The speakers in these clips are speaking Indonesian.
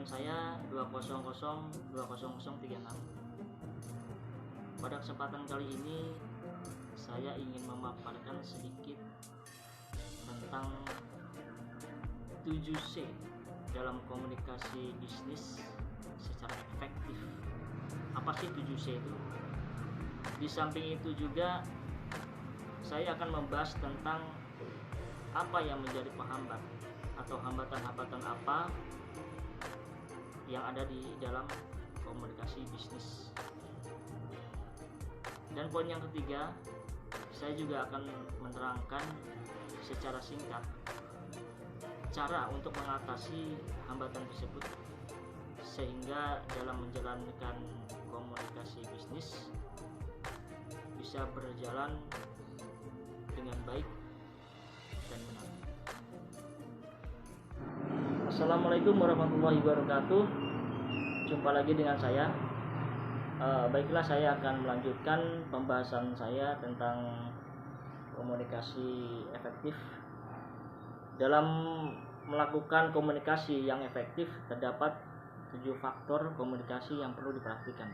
saya 2002036. Pada kesempatan kali ini saya ingin memaparkan sedikit tentang 7C dalam komunikasi bisnis secara efektif. Apa sih 7C itu? Di samping itu juga saya akan membahas tentang apa yang menjadi penghambat atau hambatan-hambatan apa yang ada di dalam komunikasi bisnis. Dan poin yang ketiga, saya juga akan menerangkan secara singkat cara untuk mengatasi hambatan tersebut sehingga dalam menjalankan komunikasi bisnis bisa berjalan dengan baik dan benar. Assalamualaikum warahmatullahi wabarakatuh. Jumpa lagi dengan saya. Baiklah, saya akan melanjutkan pembahasan saya tentang komunikasi efektif. Dalam melakukan komunikasi yang efektif terdapat 7 faktor komunikasi yang perlu diperhatikan.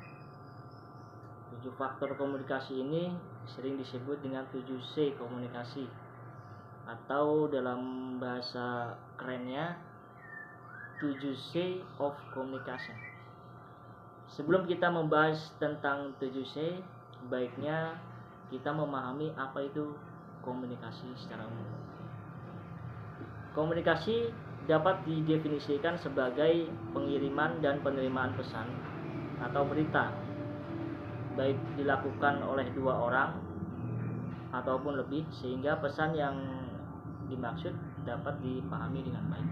7 faktor komunikasi ini sering disebut dengan 7C komunikasi, atau dalam bahasa kerennya 7C of communication. Sebelum kita membahas tentang 7C, baiknya kita memahami apa itu komunikasi secara umum. Komunikasi dapat didefinisikan sebagai pengiriman dan penerimaan pesan atau berita, baik dilakukan oleh 2 orang ataupun lebih, sehingga pesan yang dimaksud dapat dipahami dengan baik.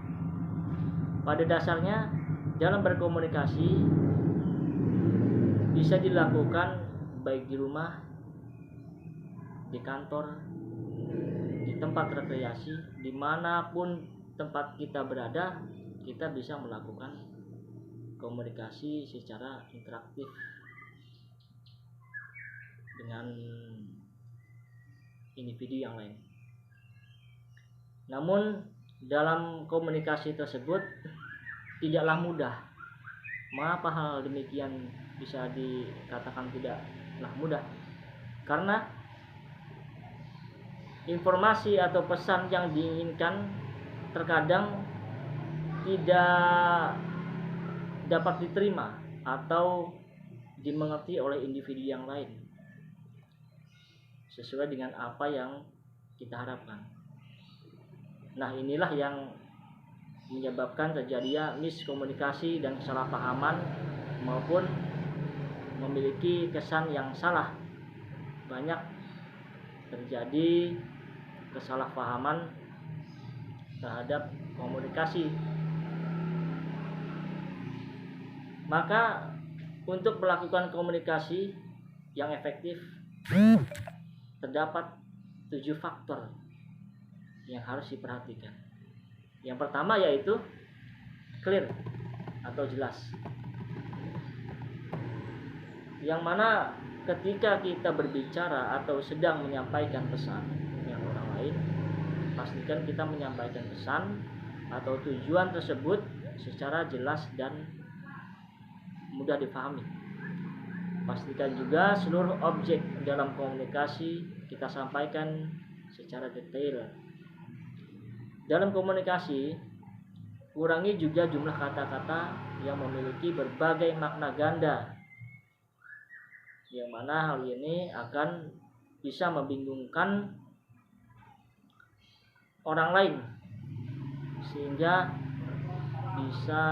Pada dasarnya, dalam berkomunikasi bisa dilakukan baik di rumah, di kantor, di tempat rekreasi, dimanapun tempat kita berada, kita bisa melakukan komunikasi secara interaktif dengan individu yang lain. Namun dalam komunikasi tersebut tidaklah mudah. Mengapa hal demikian bisa dikatakan tidaklah mudah? Karena informasi atau pesan yang diinginkan terkadang tidak dapat diterima atau dimengerti oleh individu yang lain sesuai dengan apa yang kita harapkan. Nah, inilah yang menyebabkan terjadinya miskomunikasi dan kesalahpahaman maupun memiliki kesan yang salah. Banyak terjadi kesalahpahaman terhadap komunikasi. Maka untuk melakukan komunikasi yang efektif terdapat 7 faktor yang harus diperhatikan. Yang pertama yaitu clear atau jelas, yang mana ketika kita berbicara atau sedang menyampaikan pesan dengan orang lain, pastikan kita menyampaikan pesan atau tujuan tersebut secara jelas dan mudah dipahami. Pastikan juga seluruh objek dalam komunikasi kita sampaikan secara detail. Dalam komunikasi, kurangi juga jumlah kata-kata yang memiliki berbagai makna ganda, yang mana hal ini akan bisa membingungkan orang lain sehingga bisa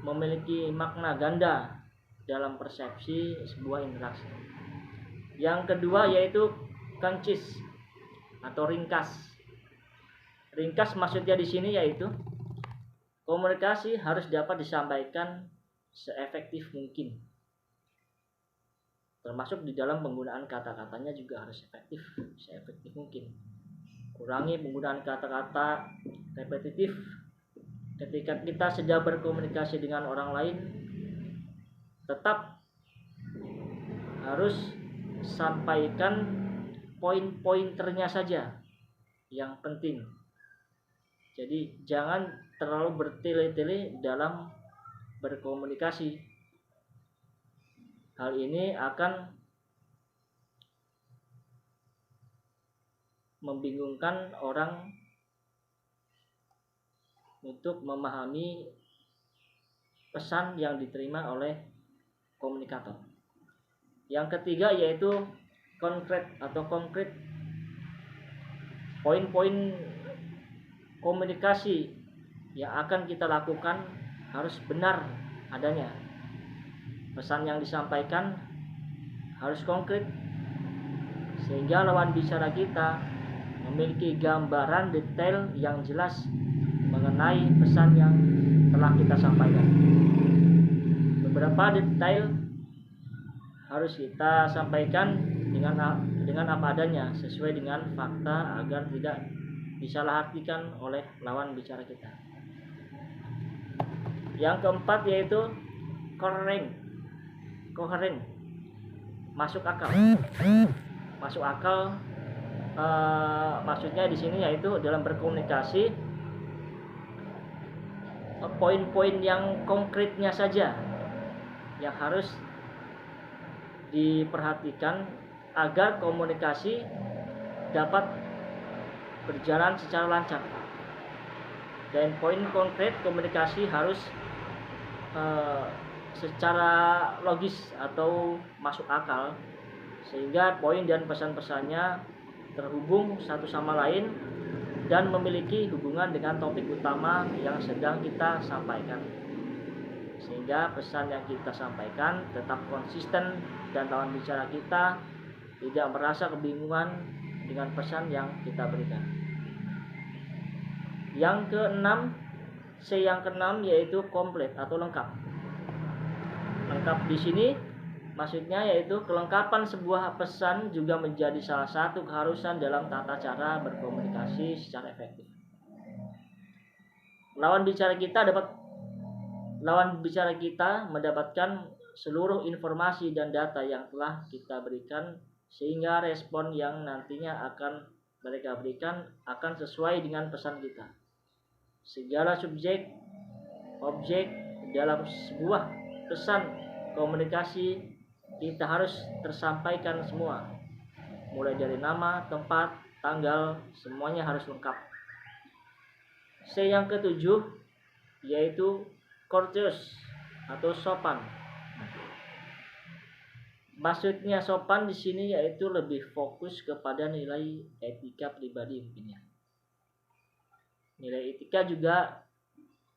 memiliki makna ganda dalam persepsi sebuah interaksi. Yang kedua yaitu concise atau ringkas. Ringkas maksudnya di sini yaitu komunikasi harus dapat disampaikan seefektif mungkin. Termasuk di dalam penggunaan kata-katanya juga harus efektif, seefektif mungkin. Kurangi penggunaan kata-kata repetitif ketika kita sedang berkomunikasi dengan orang lain. Tetap harus sampaikan poin-pointernya saja yang penting. Jadi jangan terlalu bertele-tele dalam berkomunikasi. Hal ini akan membingungkan orang untuk memahami pesan yang diterima oleh komunikator. Yang ketiga yaitu konkret. Poin-poin komunikasi yang akan kita lakukan harus benar adanya. Pesan yang disampaikan harus konkret sehingga lawan bicara kita memiliki gambaran detail yang jelas mengenai pesan yang telah kita sampaikan. Beberapa detail harus kita sampaikan dengan apa adanya, sesuai dengan fakta agar tidak disalahartikan oleh lawan bicara kita. Yang keempat yaitu koheren, masuk akal. Maksudnya di sini yaitu dalam berkomunikasi poin-poin yang konkretnya saja yang harus diperhatikan agar komunikasi dapat berjalan secara lancar. Dan poin konkret komunikasi harus secara logis atau masuk akal sehingga poin dan pesan-pesannya terhubung satu sama lain dan memiliki hubungan dengan topik utama yang sedang kita sampaikan, sehingga pesan yang kita sampaikan tetap konsisten dan lawan bicara kita tidak merasa kebingungan dengan pesan yang kita berikan. Yang keenam, yang keenam yaitu komplit atau lengkap. Lengkap di sini maksudnya yaitu kelengkapan sebuah pesan juga menjadi salah satu keharusan dalam tata cara berkomunikasi secara efektif. Lawan bicara kita mendapatkan seluruh informasi dan data yang telah kita berikan, sehingga respon yang nantinya akan mereka berikan akan sesuai dengan pesan kita. Segala subjek, objek dalam sebuah pesan komunikasi kita harus tersampaikan semua, mulai dari nama, tempat, tanggal, semuanya harus lengkap. Yang ketujuh yaitu courteous atau sopan. Maksudnya sopan di sini yaitu lebih fokus kepada nilai etika pribadi mungkin ya. Nilai etika juga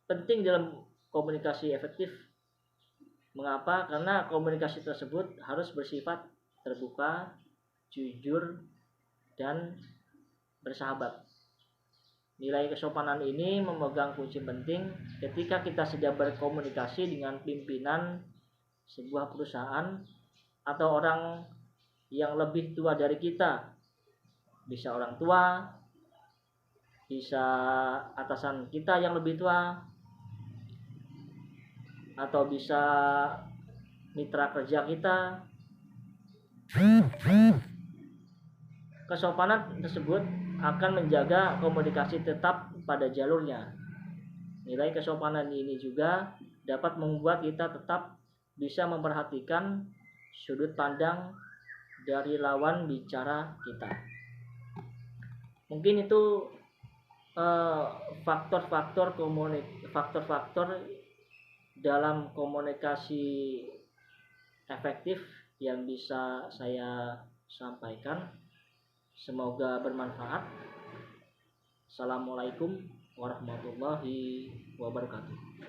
penting dalam komunikasi efektif. Mengapa? Karena komunikasi tersebut harus bersifat terbuka, jujur, dan bersahabat. Nilai kesopanan ini memegang kunci penting ketika kita sedang berkomunikasi dengan pimpinan sebuah perusahaan atau orang yang lebih tua dari kita. Bisa orang tua, bisa atasan kita yang lebih tua, atau bisa mitra kerja kita. Kesopanan tersebut akan menjaga komunikasi tetap pada jalurnya. Nilai kesopanan ini juga dapat membuat kita tetap bisa memperhatikan sudut pandang dari lawan bicara kita. Mungkin itu faktor-faktor dalam komunikasi efektif yang bisa saya sampaikan. Semoga bermanfaat. Assalamualaikum warahmatullahi wabarakatuh.